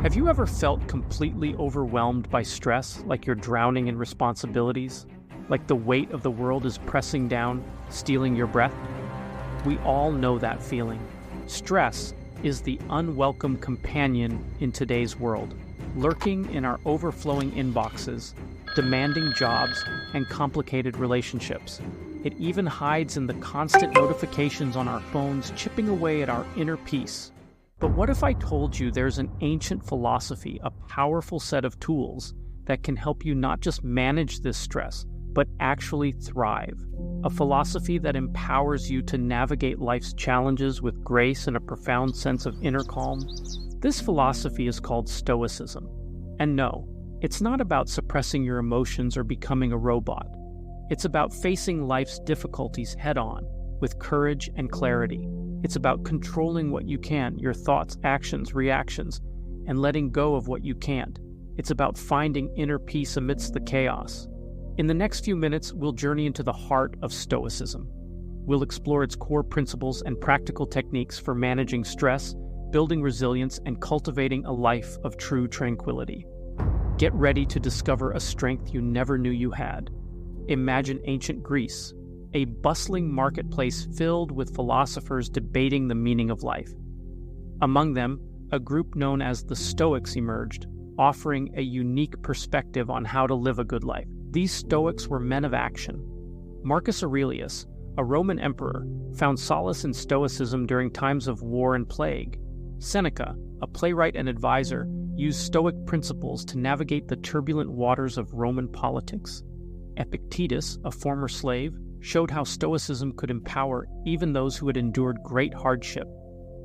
Have you ever felt completely overwhelmed by stress, like you're drowning in responsibilities? Like the weight of the world is pressing down, stealing your breath? We all know that feeling. Stress is the unwelcome companion in today's world, lurking in our overflowing inboxes, demanding jobs, and complicated relationships. It even hides in the constant notifications on our phones, chipping away at our inner peace. But what if I told you there's an ancient philosophy, a powerful set of tools that can help you not just manage this stress, but actually thrive? A philosophy that empowers you to navigate life's challenges with grace and a profound sense of inner calm? This philosophy is called Stoicism. And no, it's not about suppressing your emotions or becoming a robot. It's about facing life's difficulties head-on, with courage and clarity. It's about controlling what you can, your thoughts, actions, reactions, and letting go of what you can't. It's about finding inner peace amidst the chaos. In the next few minutes, we'll journey into the heart of Stoicism. We'll explore its core principles and practical techniques for managing stress, building resilience, and cultivating a life of true tranquility. Get ready to discover a strength you never knew you had. Imagine ancient Greece, a bustling marketplace filled with philosophers debating the meaning of life. Among them, a group known as the Stoics emerged, offering a unique perspective on how to live a good life. These Stoics were men of action. Marcus Aurelius, a Roman emperor, found solace in Stoicism during times of war and plague. Seneca, a playwright and advisor, used Stoic principles to navigate the turbulent waters of Roman politics. Epictetus, a former slave, showed how Stoicism could empower even those who had endured great hardship.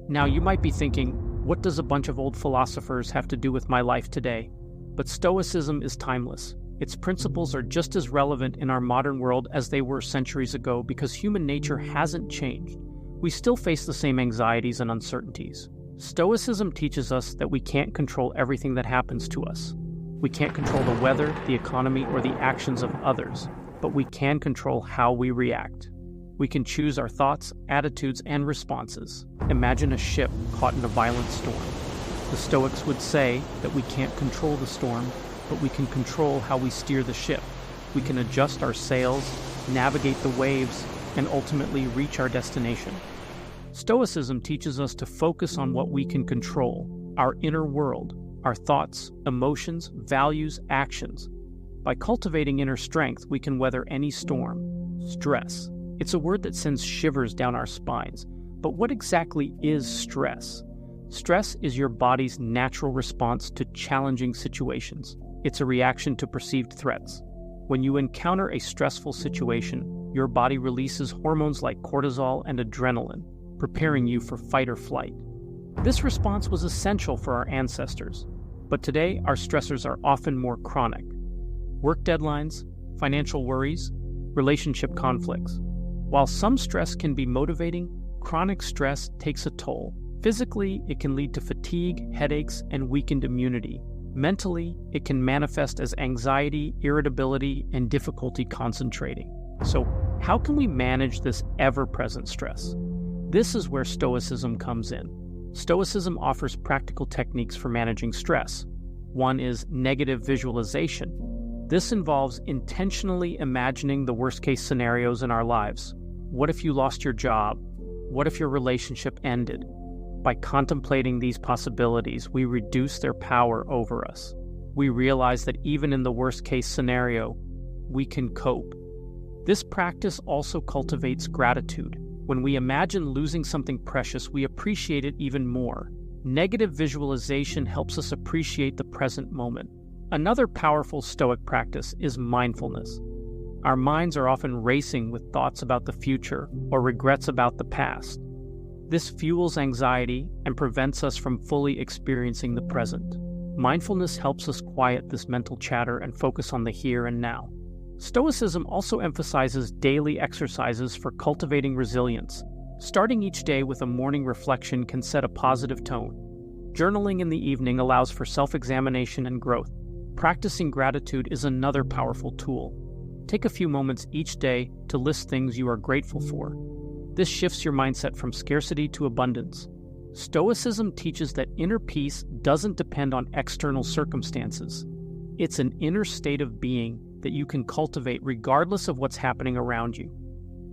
Now you might be thinking, what does a bunch of old philosophers have to do with my life today? But Stoicism is timeless. Its principles are just as relevant in our modern world as they were centuries ago because human nature hasn't changed. We still face the same anxieties and uncertainties. Stoicism teaches us that we can't control everything that happens to us. We can't control the weather, the economy, or the actions of others, but we can control how we react. We can choose our thoughts, attitudes, and responses. Imagine a ship caught in a violent storm. The Stoics would say that we can't control the storm, but we can control how we steer the ship. We can adjust our sails, navigate the waves, and ultimately reach our destination. Stoicism teaches us to focus on what we can control, our inner world, our thoughts, emotions, values, actions. By cultivating inner strength, we can weather any storm. Stress. It's a word that sends shivers down our spines. But what exactly is stress? Stress is your body's natural response to challenging situations. It's a reaction to perceived threats. When you encounter a stressful situation, your body releases hormones like cortisol and adrenaline, preparing you for fight or flight. This response was essential for our ancestors, but today our stressors are often more chronic. Work deadlines, financial worries, relationship conflicts. While some stress can be motivating, chronic stress takes a toll. Physically, it can lead to fatigue, headaches, and weakened immunity. Mentally, it can manifest as anxiety, irritability, and difficulty concentrating. So, how can we manage this ever-present stress? This is where Stoicism comes in. Stoicism offers practical techniques for managing stress. One is negative visualization. This involves intentionally imagining the worst-case scenarios in our lives. What if you lost your job? What if your relationship ended? By contemplating these possibilities, we reduce their power over us. We realize that even in the worst-case scenario, we can cope. This practice also cultivates gratitude. When we imagine losing something precious, we appreciate it even more. Negative visualization helps us appreciate the present moment. Another powerful Stoic practice is mindfulness. Our minds are often racing with thoughts about the future or regrets about the past. This fuels anxiety and prevents us from fully experiencing the present. Mindfulness helps us quiet this mental chatter and focus on the here and now. Stoicism also emphasizes daily exercises for cultivating resilience. Starting each day with a morning reflection can set a positive tone. Journaling in the evening allows for self-examination and growth. Practicing gratitude is another powerful tool. Take a few moments each day to list things you are grateful for. This shifts your mindset from scarcity to abundance. Stoicism teaches that inner peace doesn't depend on external circumstances. It's an inner state of being that you can cultivate regardless of what's happening around you.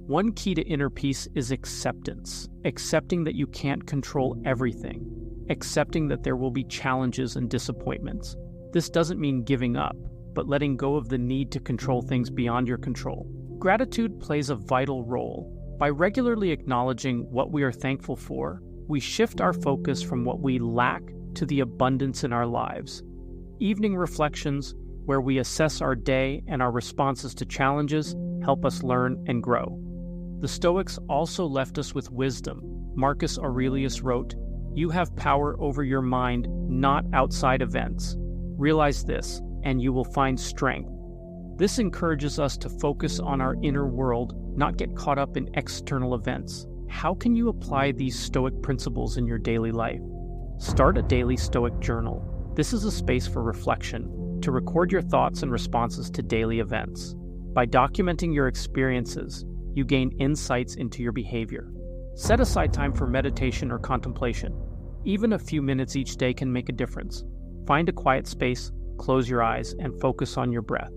One key to inner peace is acceptance, accepting that you can't control everything, accepting that there will be challenges and disappointments. This doesn't mean giving up, but letting go of the need to control things beyond your control. Gratitude plays a vital role. By regularly acknowledging what we are thankful for, we shift our focus from what we lack to the abundance in our lives. Evening reflections, where we assess our day and our responses to challenges, help us learn and grow. The Stoics also left us with wisdom. Marcus Aurelius wrote, "You have power over your mind, not outside events. Realize this, and you will find strength." This encourages us to focus on our inner world, not get caught up in external events. How can you apply these Stoic principles in your daily life? Start a daily Stoic journal. This is a space for reflection, to record your thoughts and responses to daily events. By documenting your experiences, you gain insights into your behavior. Set aside time for meditation or contemplation. Even a few minutes each day can make a difference. Find a quiet space, close your eyes, and focus on your breath.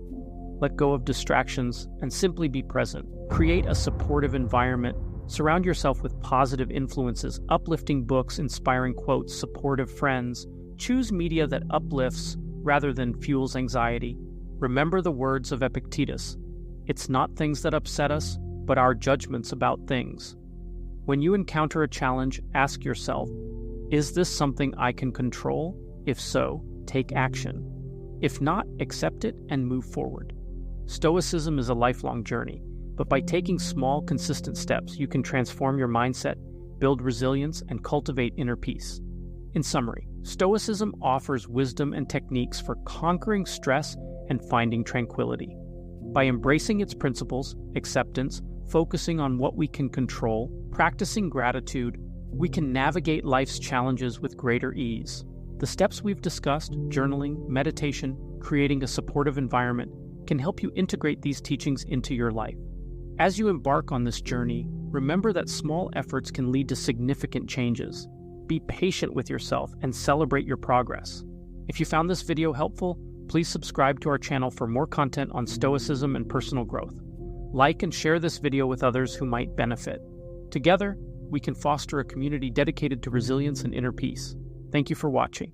Let go of distractions and simply be present. Create a supportive environment. Surround yourself with positive influences, uplifting books, inspiring quotes, supportive friends. Choose media that uplifts rather than fuels anxiety. Remember the words of Epictetus. It's not things that upset us, but our judgments about things. When you encounter a challenge, ask yourself, is this something I can control? If so, take action. If not, accept it and move forward. Stoicism is a lifelong journey, but by taking small, consistent steps, you can transform your mindset, build resilience, and cultivate inner peace. In summary, Stoicism offers wisdom and techniques for conquering stress and finding tranquility. By embracing its principles, acceptance, focusing on what we can control, practicing gratitude, we can navigate life's challenges with greater ease. The steps we've discussed, journaling, meditation, creating a supportive environment, can help you integrate these teachings into your life. As you embark on this journey, remember that small efforts can lead to significant changes. Be patient with yourself and celebrate your progress. If you found this video helpful, please subscribe to our channel for more content on Stoicism and personal growth. Like and share this video with others who might benefit. Together, we can foster a community dedicated to resilience and inner peace. Thank you for watching.